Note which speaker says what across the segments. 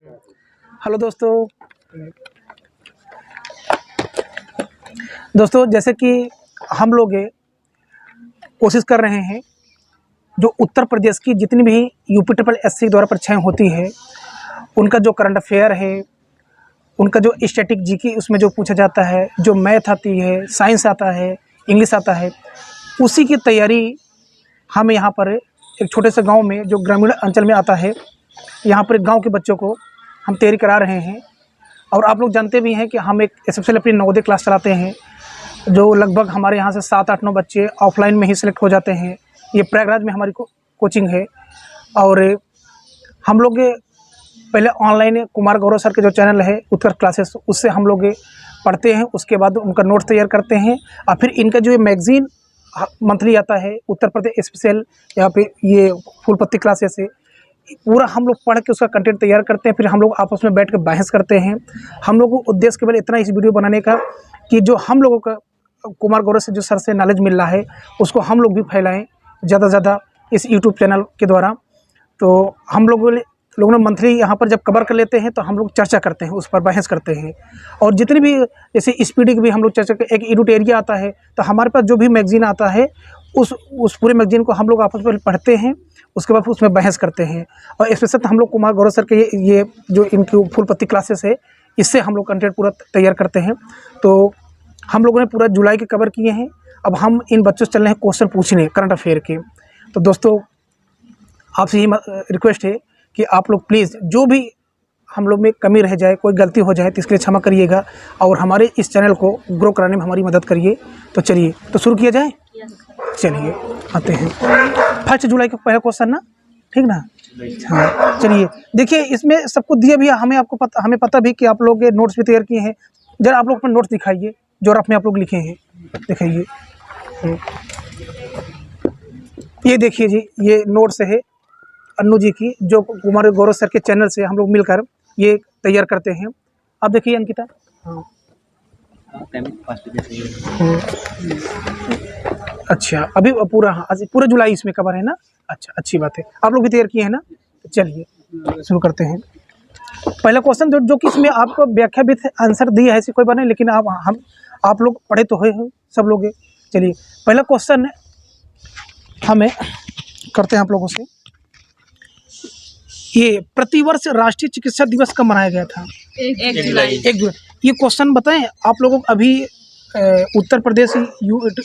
Speaker 1: Hello दोस्तों जैसे कि हम लोग कोशिश कर रहे हैं जो उत्तर प्रदेश की जितनी भी UPSSC द्वारा परीक्षाएं होती है उनका जो करंट अफेयर है, उनका जो स्टैटिक जीके उसमें जो पूछा जाता है, जो मैथ आती है, साइंस आता है, इंग्लिश आता है, उसी की तैयारी हम यहाँ पर एक छोटे से गांव में जो ग्रामीण अंचल में आता है, यहाँ पर गांव के बच्चों को हम तैयारी करा रहे हैं। और आप लोग जानते भी हैं कि हम एक SFSL अपनी नवोदय क्लास चलाते हैं, जो लगभग हमारे यहाँ से 7, 8, 9 बच्चे ऑफलाइन में ही सिलेक्ट हो जाते हैं। ये प्रयागराज में हमारी कोचिंग है। और हम लोग पहले ऑनलाइन कुमार गौरव सर के जो चैनल है उत्तर क्लासेस, उससे हम लोग पढ़ते हैं, उसके बाद उनका नोट्स तैयार करते हैं। और फिर इनका जो ये मैगज़ीन मंथली आता है उत्तर प्रदेश SFSL, यहाँ पे ये फूलपत्ती क्लासेस है, पूरा हम लोग पढ़ के उसका कंटेंट तैयार करते हैं। फिर हम लोग आपस में बैठ कर बहस करते हैं। हम लोगों को उद्देश्य केवल इतना इस वीडियो बनाने का कि जो हम लोगों का कुमार गौरव से जो सर से नॉलेज मिल रहा है उसको हम लोग भी फैलाएं ज़्यादा से ज़्यादा इस YouTube चैनल के द्वारा। तो हम लोगों ने मंथली यहाँ पर जब कवर कर लेते हैं तो हम लोग चर्चा करते हैं, उस पर बहस करते हैं। और जितनी भी जैसे स्पीडी की भी हम लोग चर्चा करते हैं। एक एडिटोरियल आता है, तो हमारे पास जो भी मैगज़ीन आता है उस पूरे मैगज़ीन को हम लोग आपस में पढ़ते हैं, उसके बाद उसमें बहस करते हैं। और स्पेशल हम लोग कुमार गौरव सर के ये जो इनकी फूलपत्ती क्लासेस है, इससे हम लोग कंटेंट पूरा तैयार करते हैं। तो हम लोगों ने पूरा जुलाई के कवर किए हैं। अब हम इन बच्चों से चल रहे हैं क्वेश्चन पूछने करंट अफेयर के। तो दोस्तों आपसे ये रिक्वेस्ट है कि आप लोग प्लीज़ जो भी हम लोग में कमी रह जाए, कोई गलती हो जाए तो इसके लिए क्षमा करिएगा और हमारे इस चैनल को ग्रो कराने में हमारी मदद करिए। तो चलिए तो शुरू किया जाए। चलिए आते हैं 1 जुलाई का पहला क्वेश्चन ना, ठीक ना? हाँ चलिए देखिए, इसमें सबको दिया भी हमें हमें पता भी कि आप लोग नोट्स भी तैयार किए हैं। जरा आप लोग अपने नोट्स दिखाइए जो रफ में आप लोग लिखे हैं, दिखाइए। ये देखिए जी, ये नोट्स है अन्नू जी की, जो कुमार गौरव सर के चैनल से हम लोग मिलकर ये तैयार करते हैं। अब देखिए अंकिता, हाँ अच्छा, अभी पूरा जुलाई इसमें कवर है ना? अच्छा, अच्छी बात है, आप लोग भी तैयार किए हैं ना? चलिए शुरू करते हैं। पहला क्वेश्चन जो कि इसमें आपको व्याख्या भी आंसर दिया है, ऐसी कोई बात नहीं, लेकिन आप लोग पढ़े तो हुए हो सब लोग। चलिए पहला क्वेश्चन हमें करते हैं आप लोगों से। ये प्रतिवर्ष राष्ट्रीय चिकित्सा दिवस कब मनाया गया था?
Speaker 2: 1 जुलाई।
Speaker 1: 1 जुलाई। ये क्वेश्चन बताएं आप लोगों को। अभी उत्तर प्रदेश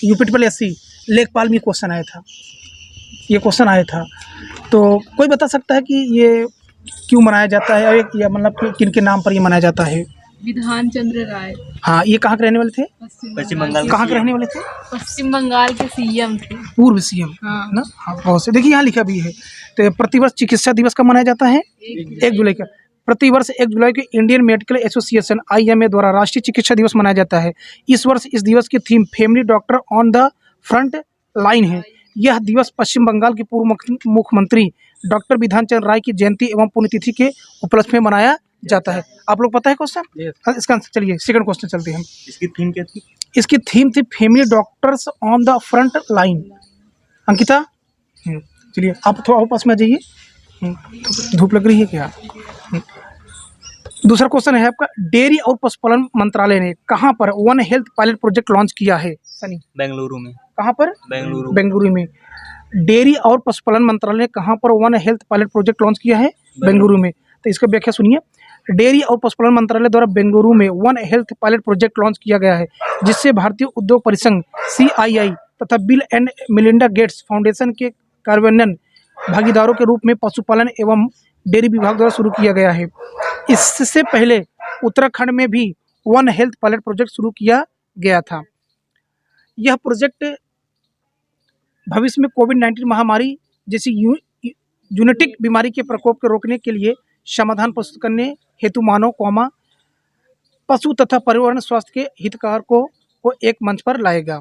Speaker 1: UPSSC लेखपाल में क्वेश्चन आया था, ये क्वेश्चन आया था। तो कोई बता सकता है कि ये क्यों मनाया जाता है, या मतलब कि किन के नाम पर ये मनाया जाता है?
Speaker 2: विधान चंद्र राय।
Speaker 1: हाँ, ये कहाँ के रहने वाले थे?
Speaker 2: पश्चिम बंगाल।
Speaker 1: कहाँ के रहने वाले थे?
Speaker 2: पश्चिम बंगाल के CM थे,
Speaker 1: पूर्व CM।
Speaker 2: हाँ
Speaker 1: ना, हाँ बहुत से। देखिए यहाँ लिखा भी है। तो प्रतिवर्ष चिकित्सा दिवस कब मनाया जाता है? 1 जुलाई का। प्रतिवर्ष 1 जुलाई को इंडियन मेडिकल एसोसिएशन IMA द्वारा राष्ट्रीय चिकित्सा दिवस मनाया जाता है। इस वर्ष इस दिवस की theme family doctor on the front line है। यह दिवस पश्चिम बंगाल के पूर्व मुख्यमंत्री डॉक्टर विधान चंद्र राय की जयंती एवं पुण्यतिथि के उपलक्ष्य में मनाया जाता है। आप लोग पता है क्वेश्चन? इसका आंसर, चलिए सेकंड क्वेश्चन चलते हैं हम।
Speaker 3: इसकी थीम क्या थी?
Speaker 1: इसकी थीम थी family doctors on the front line. Ankita, चलिए आप थोड़ा पास में आ जाइए, धूप लग रही है क्या? दूसरा क्वेश्चन है आपका, डेयरी और पशुपालन मंत्रालय ने कहाँ पर one health pilot project launch किया है? सनी,
Speaker 3: बेंगलुरु में।
Speaker 1: कहाँ पर?
Speaker 3: बेंगलुरु
Speaker 1: में। डेयरी और पशुपालन मंत्रालय ने कहाँ पर one health pilot project launch किया है? बेंगलुरु में। तो इसका व्याख्या सुनिए। डेयरी और पशुपालन मंत्रालय द्वारा बेंगलुरु में one health pilot project launch किया गया है, जिससे भारतीय उद्योग परिसंघ CII तथा bill and Melinda Gates foundation के कार्यान्वयन भागीदारों के रूप में पशुपालन एवं डेयरी विभाग द्वारा शुरू किया गया है। इससे पहले उत्तराखंड में भी वन हेल्थ पायलट प्रोजेक्ट शुरू किया गया था। यह प्रोजेक्ट भविष्य में कोविड-19 महामारी जैसी यूनिटिक बीमारी के प्रकोप को रोकने के लिए समाधान प्रस्तुत करने हेतु मानव, पशु तथा पर्यावरण स्वास्थ्य के हितधारकों को एक मंच पर लाएगा।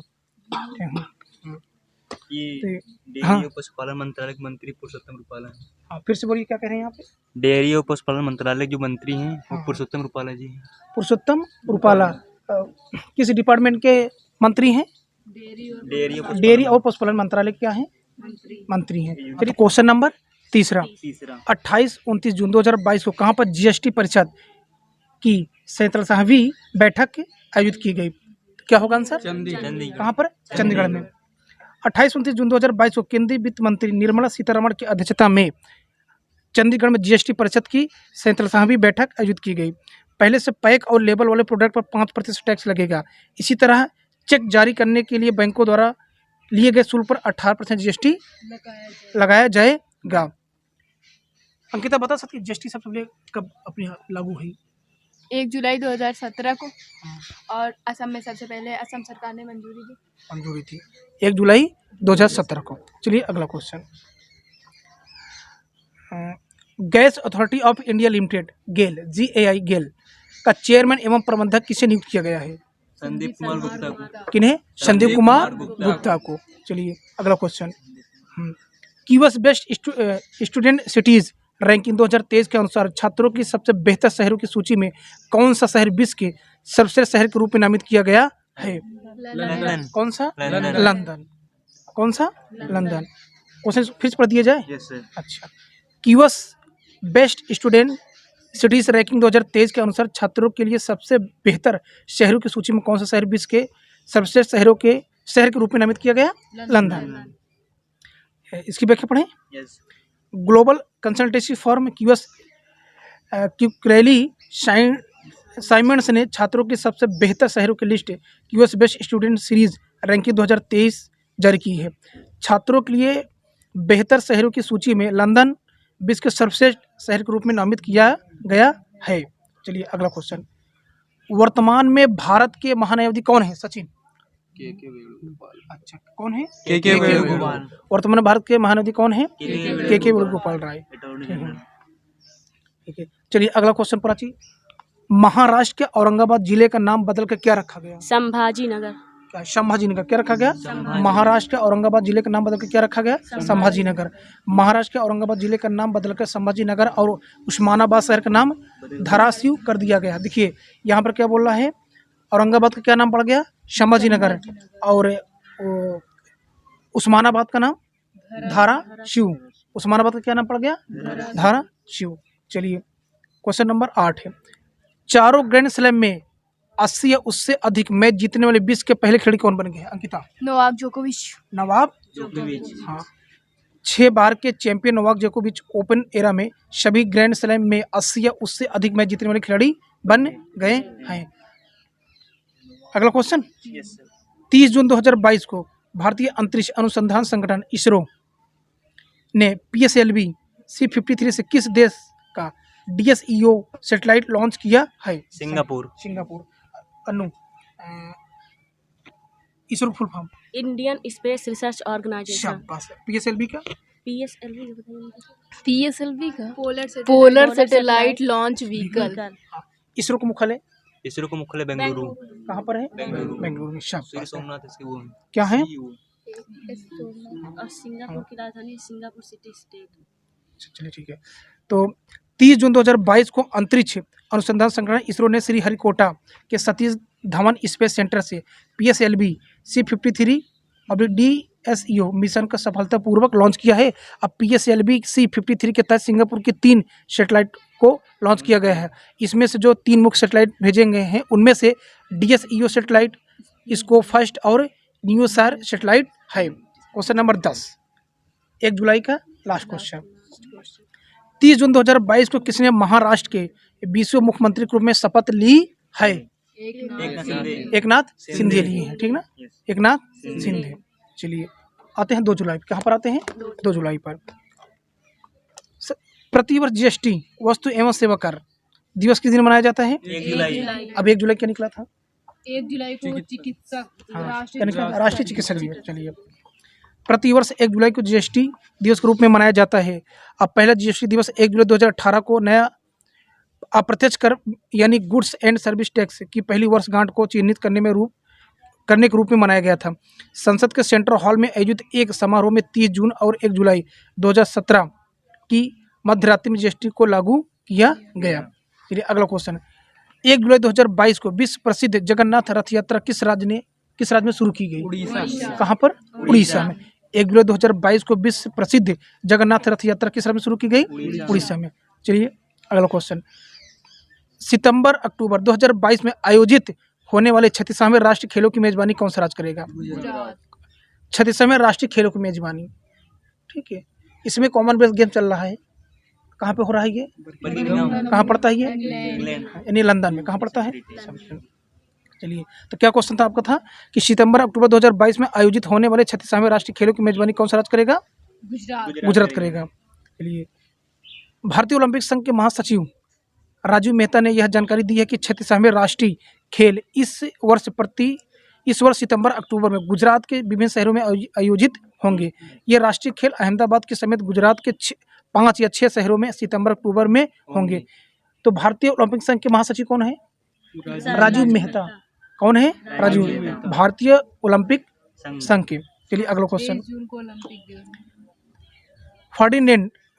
Speaker 3: ये डेयरी और पशुपालन मंत्रालय के मंत्री पुरुषोत्तम रूपाला हैं।
Speaker 1: हाँ, फिर से बोलिए, क्या कह रहे हैं यहाँ पे?
Speaker 3: डेयरी और पशुपालन मंत्रालय जो मंत्री हैं वो पुरुषोत्तम रूपाला जी हैं।
Speaker 1: पुरुषोत्तम रूपाला किस डिपार्टमेंट के मंत्री हैं?
Speaker 3: डेयरी
Speaker 1: और पशुपालन मंत्रालय क्या है? मंत्री हैं। चलिए क्वेश्चन नंबर तीसरा।
Speaker 3: तीसरा
Speaker 1: 28-29 जून 2022 को कहाँ पर जीएसटी परिषद की 47वीं बैठक आयोजित की गई? तो क्या होगा आंसर?
Speaker 3: चंडीगढ़
Speaker 1: कहाँ पर? चंडीगढ़ में। 28-29 जून 2022 को केंद्रीय वित्त मंत्री निर्मला सीतारमण की अध्यक्षता में चंडीगढ़ में जीएसटी परिषद की 47वीं बैठक आयोजित की गई। पहले से पैक और लेबल वाले प्रोडक्ट पर 5% टैक्स लगेगा। इसी तरह चेक जारी करने के लिए बैंकों द्वारा लिए गए शुल्क पर 18% जीएसटी लगाया जाएगा। अंकिता बता सकती है जीएसटी सबसे पहले कब अपने यहाँ लागू हुई?
Speaker 2: 1 जुलाई 2017 को। और असम में सबसे पहले असम सरकार ने मंजूरी दी।
Speaker 1: 1 जुलाई 2017 को। चलिए अगला question. Gas authority of India limited GAIL GAI GAIL का चेयरमैन एवं प्रबंधक किसे नियुक्त किया गया है?
Speaker 3: संदीप कुमार गुप्ता को।
Speaker 1: किन्हें? संदीप कुमार गुप्ता को। चलिए अगला question. QS best student cities ranking 2023 के अनुसार छात्रों की सबसे बेहतर शहरों की सूची में कौन सा शहर विश्व के सर्वश्रेष्ठ शहर के रूप में नामित किया गया है?
Speaker 3: लंदन।
Speaker 1: कौन सा?
Speaker 3: लंदन।
Speaker 1: लंदन। कौन सा? लंदन। क्वेश्चन फिर से पढ़ दिया जाए।
Speaker 3: Yes sir.
Speaker 1: अच्छा, QS best student cities ranking 2023 के अनुसार छात्रों के लिए सबसे बेहतर शहरों की सूची में कौन सा शहर विश्व के सर्वश्रेष्ठ शहर के रूप में नामित किया गया? लंदन। इसकी व्याख्या पढ़ें।
Speaker 3: Yes.
Speaker 1: Global consultancy firm Quacquarelli Symonds ने छात्रों की सबसे बेहतर शहरों की list QS best student series ranking 2023 जारी की है। छात्रों के लिए बेहतर शहरों की सूची में लंदन विश्व के सर्वश्रेष्ठ शहर के रूप में नामित किया गया है। चलिए अगला क्वेश्चन। वर्तमान में भारत के महान्यायाधीश कौन है? सचिन। अच्छा, कौन है?
Speaker 3: के वेणुगोपाल।
Speaker 1: वर्तमान में भारत के महान्यायाधीश कौन है?
Speaker 3: के
Speaker 1: के वेणुगोपाल राय।
Speaker 3: Attorney general.
Speaker 1: ठीक है, चलिए अगला क्वेश्चन प्राची। महाराष्ट्र के औरंगाबाद जिले का नाम बदल कर क्या रखा गया?
Speaker 4: संभाजी नगर।
Speaker 1: क्या? संभाजी नगर। क्या रखा गया? महाराष्ट्र के औरंगाबाद जिले का नाम बदल कर क्या रखा गया? संभाजी नगर। महाराष्ट्र के औरंगाबाद जिले का नाम बदलकर संभाजी नगर और उस्मानाबाद शहर का नाम धाराशिव कर दिया गया। देखिए यहाँ पर क्या बोल रहा है, औरंगाबाद का क्या नाम पड़ गया? संभाजी नगर, और उस्मानाबाद का नाम धाराशिव। उस्मानाबाद का क्या नाम पड़ गया? धाराशिव। चलिए क्वेश्चन नंबर 8 है। चारों ग्रैंड स्लैम में 80 या उससे अधिक मैच जीतने वाले विश्व के पहले खिलाड़ी कौन बन गए? अंकिता।
Speaker 2: नोवाक जोकोविच।
Speaker 1: नवाब
Speaker 3: जोकोविच।
Speaker 1: हाँ, 6 बार के चैंपियन नोवाक जोकोविच ओपन एरा में सभी ग्रैंड स्लैम में 80 या उससे अधिक मैच जीतने वाले खिलाड़ी बन गए हैं। अगला क्वेश्चन।
Speaker 3: Yes sir.
Speaker 1: 30 जून 2022 को भारतीय अंतरिक्ष अनुसंधान संगठन इसरो ने PSLV C-53 से किस देश का DSEO सैटेलाइट लॉन्च किया है?
Speaker 3: Singapore.
Speaker 1: Singapore. Anu, ISRO full form?
Speaker 4: Indian space research organisation.
Speaker 1: शाबाश। PSLV का?
Speaker 4: PSLV बताइए।
Speaker 2: PSLV का polar
Speaker 4: Polar
Speaker 2: satellite launch vehicle.
Speaker 1: ISRO का मुख्यालय
Speaker 3: इसरो का मुख्यालय बेंगलुरु।
Speaker 1: कहाँ पर है?
Speaker 3: बेंगलुरु।
Speaker 1: बेंगलुरु में।
Speaker 3: श्री
Speaker 1: शाबाश।
Speaker 3: सोमनाथ इसकी वो है।
Speaker 1: क्या है?
Speaker 3: CEO।
Speaker 4: और सिंगापुर की राजधानी सिंगापुर सिटी स्टेट।
Speaker 1: चलिए ठीक है। तो 30 जून 2022 को अंतरिक्ष अनुसंधान संगठन इसरो ने श्रीहरिकोटा के सतीश धवन स्पेस सेंटर से PSLV C-53 और DSEO मिशन का सफलतापूर्वक लॉन्च किया है। अब PSLV C-53 के तहत सिंगापुर के 3 सैटेलाइट को लॉन्च किया गया है। इसमें से जो 3 मुख्य सैटेलाइट भेजे गए हैं उनमें से DSEO सैटेलाइट, इसको फर्स्ट और न्यूसार सैटेलाइट है। क्वेश्चन नंबर 10, 1 जुलाई का लास्ट क्वेश्चन। 30 जून 2022 को किसने महाराष्ट्र के 20वें मुख्यमंत्री के रूप में शपथ ली है? एकनाथ शिंदे लिए हैं। ठीक ना? एकनाथ शिंदे। चलिए आते हैं 2 जुलाई। कहाँ पर आते हैं? 2 जुलाई पर। प्रतिवर्ष GST वस्तु एवं सेवा कर दिवस किस दिन मनाया जाता है?
Speaker 3: 1 जुलाई।
Speaker 1: अब 1 जुलाई क्या निकला था?
Speaker 2: 1 जुलाई को चिकित्सक
Speaker 1: क्या निकला? राष्ट्रीय चिकित्सक दिवस। चलिए प्रतिवर्ष 1 जुलाई को GST दिवस के रूप में मनाया जाता है। अब पहला GST दिवस 1 जुलाई 2018 को नया अप्रत्यक्ष कर यानी गुड्स एंड सर्विस टैक्स की पहली वर्षगांठ को चिन्हित करने के रूप में मनाया गया था। संसद के सेंट्रल हॉल में आयोजित एक समारोह में 30 जून और 1 जुलाई 2017 की मध्यरात्रि में GST को लागू किया गया। चलिए अगला क्वेश्चन। 1 जुलाई 2022 को विश्व प्रसिद्ध जगन्नाथ रथ यात्रा किस राज्य में शुरू की गई?
Speaker 3: उड़ीसा।
Speaker 1: कहाँ पर? उड़ीसा में। 1 जुलाई 2022 को विश्व प्रसिद्ध जगन्नाथ रथ यात्रा किस राज्य में शुरू की गई? उड़ीसा में। चलिए अगला क्वेश्चन, सितंबर अक्टूबर 2022 में आयोजित होने वाले 36वें राष्ट्रीय खेलों की मेजबानी कौन सा राज्य करेगा? 36वें राष्ट्रीय खेलों की मेजबानी, ठीक है। इसमें कॉमनवेल्थ गेम चल रहा है, कहाँ पे हो रहा है ये? कहाँ पड़ता है ये? यानी लंदन में। कहाँ पड़ता है? चलिए, तो क्या क्वेश्चन था आपका? था कि सितंबर अक्टूबर 2022 में आयोजित होने वाले 36वें राष्ट्रीय खेलों की मेजबानी कौन सा राज्य करेगा? गुजरात करेगा। चलिए, भारतीय ओलंपिक संघ के महासचिव राजीव मेहता ने यह जानकारी दी है कि 36वें राष्ट्रीय खेल इस वर्ष सितंबर अक्टूबर में गुजरात के विभिन्न शहरों में आयोजित होंगे। ये राष्ट्रीय खेल अहमदाबाद के समेत गुजरात के 5 या 6 शहरों में सितंबर अक्टूबर में होंगे। तो भारतीय ओलंपिक संघ के महासचिव कौन है? राजीव मेहता। कौन है? राजीव मेहता, भारतीय ओलंपिक संघ के। चलिए अगला क्वेश्चन,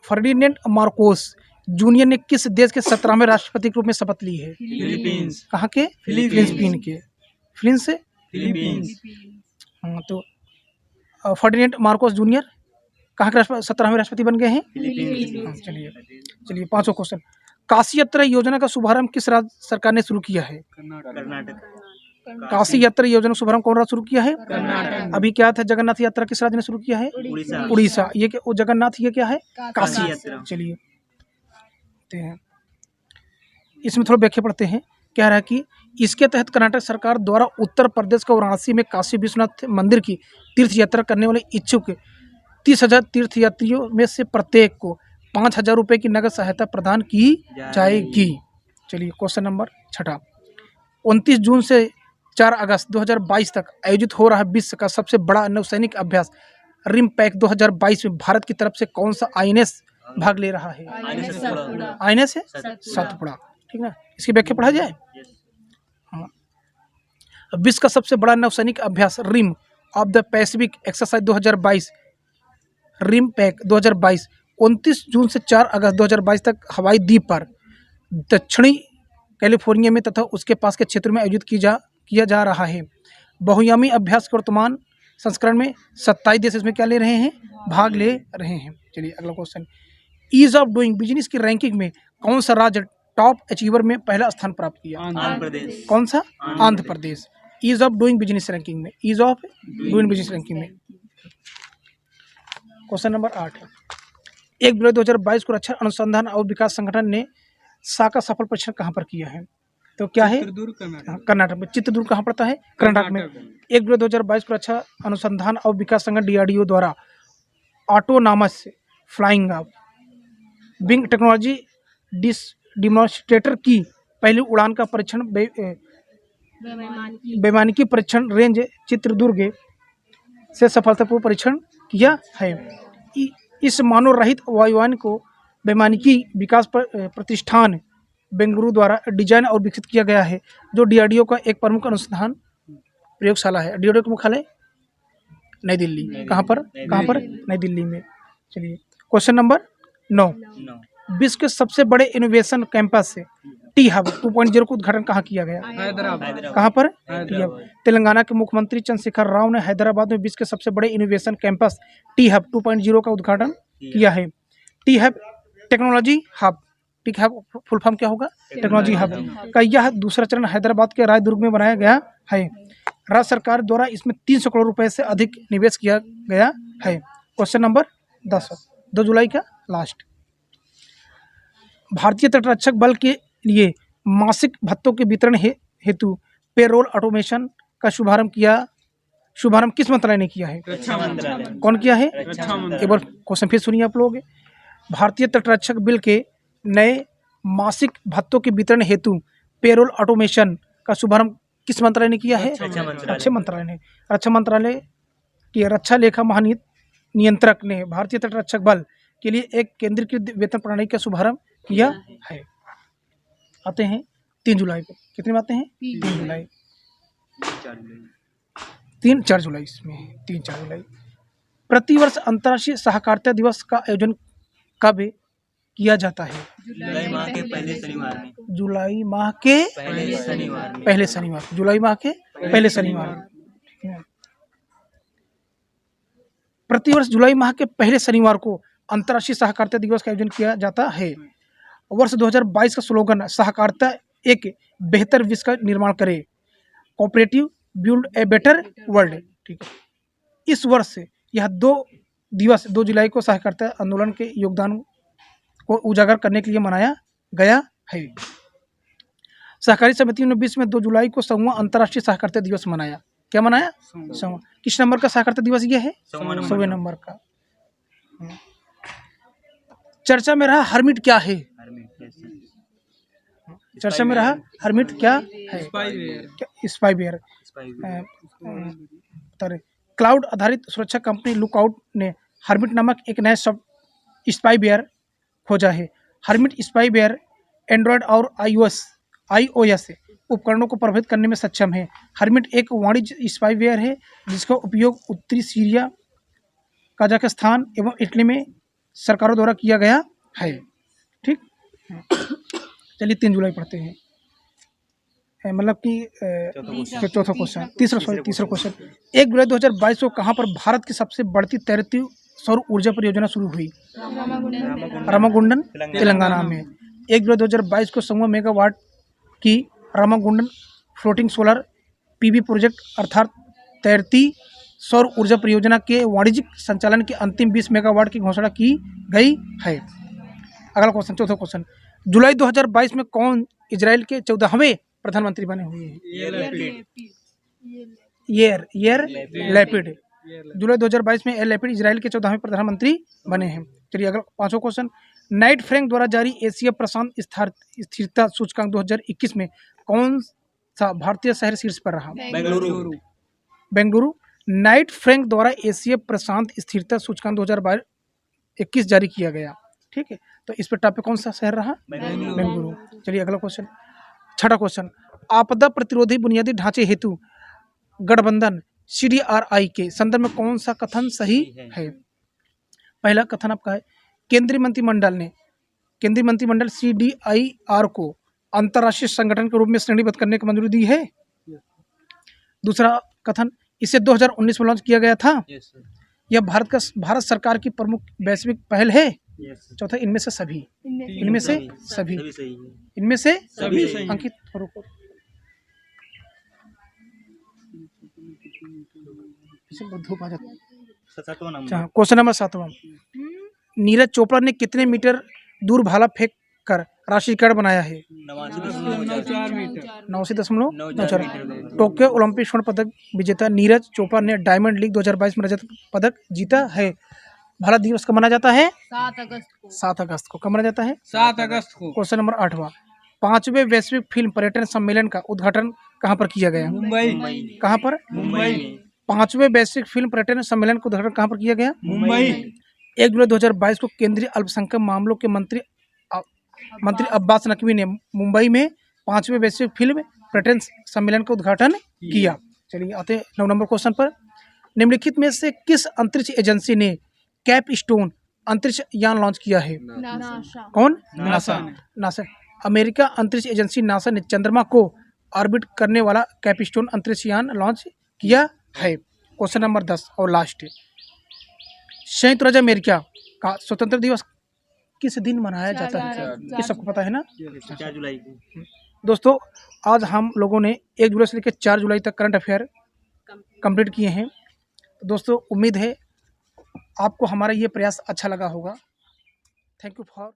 Speaker 1: फर्डिनेंड मार्कोस जूनियर ने किस देश के 17वें राष्ट्रपति के रूप में शपथ ली है?
Speaker 3: फिलीपींस।
Speaker 1: कहाँ के? फिलीपीन के। फिलीपींस। हाँ, तो फर्डिनेंड मार्कोस जूनियर कहाँ के 17वें राष्ट्रपति बन गए हैं? हाँ, चलिए 5वां क्वेश्चन, काशी यात्रा योजना का शुभारंभ किस राज्य सरकार ने शुरू किया है?
Speaker 3: कर्नाटक।
Speaker 1: काशी यात्रा योजना शुभारंभ कौन राज्य शुरू किया है? अभी क्या था, जगन्नाथ यात्रा किस राज्य ने शुरू किया है? उड़ीसा। ये क्या, वो जगन्नाथ, ये क्या है? काशी यात्रा। चलिए इसमें थोड़ा व्याख्या पढ़ते हैं। कह रहा है कि इसके तहत कर्नाटक सरकार द्वारा उत्तर प्रदेश के वाराणसी में काशी विश्वनाथ मंदिर की तीर्थ यात्रा करने वाले इच्छुक 30,000 तीर्थयात्रियों में से प्रत्येक को 5,000 रुपये की नगद सहायता प्रदान की जाएगी। चलिए क्वेश्चन नंबर 6, 29 जून से 4 अगस्त 2022 तक आयोजित हो रहा विश्व का सबसे बड़ा नौसैनिक अभ्यास रिमपैक 2022 में भारत की तरफ से कौन सा आईएनएस भाग ले रहा है? आईएनएस है सतपुड़ा, ठीक ना। इसकी व्याख्या पढ़ा जाए। हाँ, विश्व का सबसे बड़ा नौसैनिक अभ्यास Rim of the Pacific exercise 2022 RIMPAC 2022 29 जून से 4 अगस्त 2022 तक हवाई द्वीप पर दक्षिणी कैलिफोर्निया में तथा उसके पास के क्षेत्र में आयोजित किया जा रहा है। बहुयामी अभ्यास के वर्तमान संस्करण में 27 देश इसमें क्या ले रहे हैं? भाग ले रहे हैं। चलिए अगला question, ease of doing business की रैंकिंग में कौन सा राज्य टॉप अचीवर में पहला स्थान प्राप्त किया?
Speaker 3: आंध्र प्रदेश।
Speaker 1: कौन सा? Andhra Pradesh. Ease of doing business ranking में, ease of doing business ranking में। क्वेश्चन नंबर 8 है, 1 जुलाई 2022 को रक्षा अनुसंधान और विकास संगठन ने सा का सफल परीक्षण कहाँ पर किया है? तो क्या है? कर्नाटक में। चित्रदुर्ग कहाँ पड़ता है? कर्नाटक में। 1 जुलाई 2022 को रक्षा अनुसंधान और विकास संगठन DRDO द्वारा autonomous flying wing technology demonstrator की पहली उड़ान का परीक्षण वैमानिकी परीक्षण रेंज चित्रदुर्ग से सफलतापूर्वक परीक्षण किया है। इस मानव रहित वायुयान को वैमानिकी विकास प्रतिष्ठान बेंगलुरु द्वारा डिजाइन और विकसित किया गया है, जो DRDO का एक प्रमुख अनुसंधान प्रयोगशाला है। DRDO का मुख्यालय नई दिल्ली। कहाँ पर? नई दिल्ली में। चलिए क्वेश्चन नंबर 9, विश्व के सबसे बड़े इनोवेशन कैंपस टी हब 2.0 का उद्घाटन कहाँ किया गया? हैदराबाद। कहाँ पर? तेलंगाना के मुख्यमंत्री चंद्रशेखर राव ने हैदराबाद में विश्व के सबसे बड़े इनोवेशन कैंपस टी हब 2.0 का उद्घाटन किया है। T hub technology hub, T hub full form क्या होगा? टेक्नोलॉजी हब का यह दूसरा चरण हैदराबाद के रायदुर्ग में बनाया गया है। राज्य सरकार द्वारा इसमें 300 करोड़ रुपए से अधिक निवेश किया गया है। क्वेश्चन नंबर 10, 2 जुलाई का लास्ट, भारतीय तटरक्षक बल के लिए मासिक भत्तों के वितरण हेतु पेरोल ऑटोमेशन का शुभारंभ किस मंत्रालय ने किया है?
Speaker 3: रक्षा मंत्रालय।
Speaker 1: कौन किया है? एक बार क्वेश्चन फिर सुनिए आप लोग। भारतीय तटरक्षक बिल के नए मासिक भत्तों के वितरण हेतु पेरोल ऑटोमेशन का शुभारंभ किस मंत्रालय ने किया है? रक्षा मंत्रालय ने। रक्षा मंत्रालय के रक्षा लेखा महानियंत्रक ने भारतीय तटरक्षक बल के लिए एक केंद्रीकृत वेतन प्रणाली का शुभारंभ किया है। आते हैं 3 जुलाई को। कितने में आते हैं? 3 जुलाई, 4 जुलाई इसमें 3-4 जुलाई। प्रतिवर्ष अंतर्राष्ट्रीय सहकारिता दिवस का आयोजन कब किया जाता है?
Speaker 3: जुलाई माह के पहले शनिवार में।
Speaker 1: जुलाई माह के पहले शनिवार। जुलाई माह के पहले शनिवार। प्रतिवर्ष जुलाई माह के पहले शनिवार को अंतर्राष्ट्रीय सहकारिता दिवस का आयोजन किया जाता है। वर्ष 2022 का स्लोगन सहकारिता एक बेहतर विश्व का निर्माण करे, cooperative build a better world. ठीक है, इस वर्ष यह 2 जुलाई को सहकारिता आंदोलन के योगदान को उजागर करने के लिए मनाया गया है। सहकारी समितियों ने विश्व में 2 जुलाई को 100वां अंतर्राष्ट्रीय सहकारिता दिवस मनाया। क्या मनाया? 100वां। किस नंबर का सहकारिता दिवस ये है? 100वें नंबर का। चर्चा में रहा हर्मिट क्या है? चर्चा में रहा हर्मिट क्या है? स्पाईवेयर। क्लाउड आधारित सुरक्षा कंपनी लुकआउट ने हर्मिट नामक एक नया स्पाईवेयर खोजा है। हर्मिट स्पाईवेयर एंड्रॉयड और iOS उपकरणों को प्रभावित करने में सक्षम है। हर्मिट एक वाणिज्य स्पाईवेयर है जिसका उपयोग उत्तरी सीरिया, कजाकिस्तान एवं इटली में सरकारों द्वारा किया गया है। ठीक, चलिए 3 जुलाई पढ़ते हैं। मतलब कि चौथा क्वेश्चन, तीसरा क्वेश्चन। 1 जुलाई 2022 को कहाँ पर भारत की सबसे बढ़ती तैरती सौर ऊर्जा परियोजना शुरू हुई? रामागुंडम, तेलंगाना में। 1 जुलाई 2022 को 100 मेगावाट की Ramagundam floating solar PV project अर्थात तैरती सौर ऊर्जा परियोजना के वाणिज्यिक संचालन की अंतिम 20 मेगावाट की घोषणा की गई है। अगला क्वेश्चन, चौथा क्वेश्चन। जुलाई 2022 में कौन इजराइल के 14वें प्रधानमंत्री बने हुए हैं? यार लैपिड। जुलाई 2022 में लैपिड इजराइल के 14वें प्रधानमंत्री बने हैं। चलिए अगला 5वां क्वेश्चन। नाइट फ्रैंक द्वारा जारी एशिया प्रशांत स्थिरता सूचकांक 2021 में कौन सा भारतीय शहर शीर्ष पर रहा? बेंगलुरु। नाइट फ्रैंक द्वारा एशिया प्रशांत स्थिरता सूचकांक 2021 जारी किया गया। ठीक है, तो इस पर टॉप पे कौन सा शहर रहा? बेंगलुरु। चलिए अगला क्वेश्चन, 6वां क्वेश्चन। आपदा प्रतिरोधी बुनियादी ढांचे हेतु गठबंधन CDRI के संदर्भ में कौन सा कथन सही है? पहला कथन आपका है केंद्रीय मंत्रिमंडल CDIR को अंतर्राष्ट्रीय संगठन के रूप में श्रेणीबद्ध करने की मंजूरी दी है। दूसरा कथन इसे 2019 में लॉन्च किया गया था। यह भारत सरकार की प्रमुख वैश्विक पहल है। चौथा इनमें से सभी अंकित रुको। क्वेश्चन नंबर 7वां। नीरज चोपड़ा ने कितने मीटर दूर भाला फेंक कर राष्ट्रीय रिकॉर्ड बनाया है? 89.94। टोक्यो ओलंपिक स्वर्ण पदक विजेता नीरज चोपड़ा ने डायमंड लीग 2022 में रजत पदक जीता है। भाला दिवस कब मनाया जाता है? 7 अगस्त को। कब मनाया जाता है? 7 अगस्त को। क्वेश्चन नंबर 8वां। 5वें वैश्विक फिल्म पर्यटन सम्मेलन का उद्घाटन कहाँ पर किया गया? मुंबई। कहाँ पर? मुंबई। 5वें वैश्विक फिल्म पर्यटन सम्मेलन का उद्घाटन कहाँ पर किया गया? मुंबई। 1 जुलाई 2022 को केंद्रीय अल्पसंख्यक मामलों के मंत्री अब्बास नकवी ने मुंबई में 5वें वैश्विक फिल्म पर्यटन सम्मेलन का उद्घाटन किया। चलिए आते 9 नंबर क्वेश्चन पर। निम्नलिखित में से किस अंतरिक्ष एजेंसी ने कैपस्टोन अंतरिक्ष यान लॉन्च किया है? कौन? नासा। अमेरिका अंतरिक्ष एजेंसी नासा ने चंद्रमा को ऑर्बिट करने वाला कैपस्टोन अंतरिक्ष यान लॉन्च किया है। क्वेश्चन नंबर 10 और लास्ट। संयुक्त राज्य अमेरिका का स्वतंत्र दिवस किस दिन मनाया जाता है? ये सबको पता है ना?
Speaker 3: 4 जुलाई को।
Speaker 1: दोस्तों आज हम लोगों ने 1 जुलाई से लेकर 4 जुलाई तक करंट अफेयर कंप्लीट किए हैं। दोस्तों उम्मीद है आपको हमारा ये प्रयास अच्छा लगा होगा। Thank you for